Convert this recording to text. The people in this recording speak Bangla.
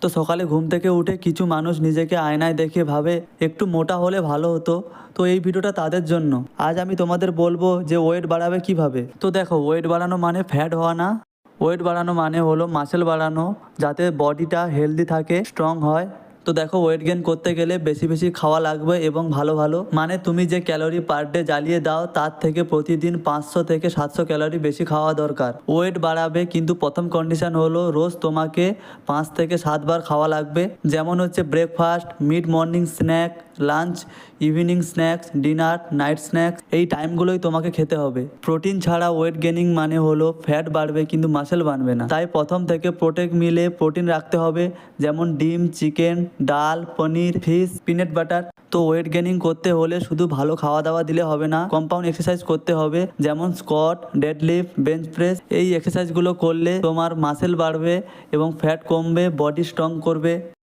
তো সকালে ঘুম থেকে উঠে কিছু মানুষ নিজেকে আয়নায় দেখে ভাবে একটু মোটা হলে ভালো হতো। তো এই ভিডিওটা তাদের জন্য। আজ আমি তোমাদের বলবো যে ওয়েট বাড়াবে কিভাবে। তো দেখো, ওয়েট বাড়ানো মানে ফ্যাট হওয়া না। ওয়েট বাড়ানো মানে হলো মাসেল বাড়ানো, যাতে বডিটা হেলদি থাকে, স্ট্রং হয়। তো দেখো, ওয়েট গেইন করতে গেলে বেশি বেশি খাওয়া লাগবে এবং ভালো ভালো, মানে তুমি যে ক্যালোরি পার ডে জ্বালিয়ে দাও তার থেকে প্রতিদিন 500 থেকে 700 ক্যালোরি বেশি খাওয়া দরকার। ওয়েট বাড়াবে, কিন্তু প্রথম কন্ডিশন হলো রোজ তোমাকে 5 থেকে 7 বার খাওয়া লাগবে। যেমন হচ্ছে breakfast, mid morning snack, lunch, evening snacks, dinner, night snacks, এই টাইমগুলোই তোমাকে খেতে হবে। প্রোটিন ছাড়া ওয়েট গেনিং মানে হলো ফ্যাট বাড়বে কিন্তু মাসেল বাড়বে না। তাই প্রথম থেকে প্রত্যেক মিলে প্রোটিন রাখতে হবে, যেমন ডিম, চিকেন, ডাল, পনির, ফিশ, পিনাট বাটার। তো ওয়েট গেনিং করতে হলে শুধু ভালো খাওয়া দাওয়া দিলে হবে না, কম্পাউন্ড এক্সারসাইজ করতে হবে, যেমন স্কোয়াট, ডেডলিফট, বেঞ্চ প্রেস। এই এক্সারসাইজগুলো করলে তোমার মাসেল বাড়বে এবং ফ্যাট কমবে, বডি স্ট্রং করবে।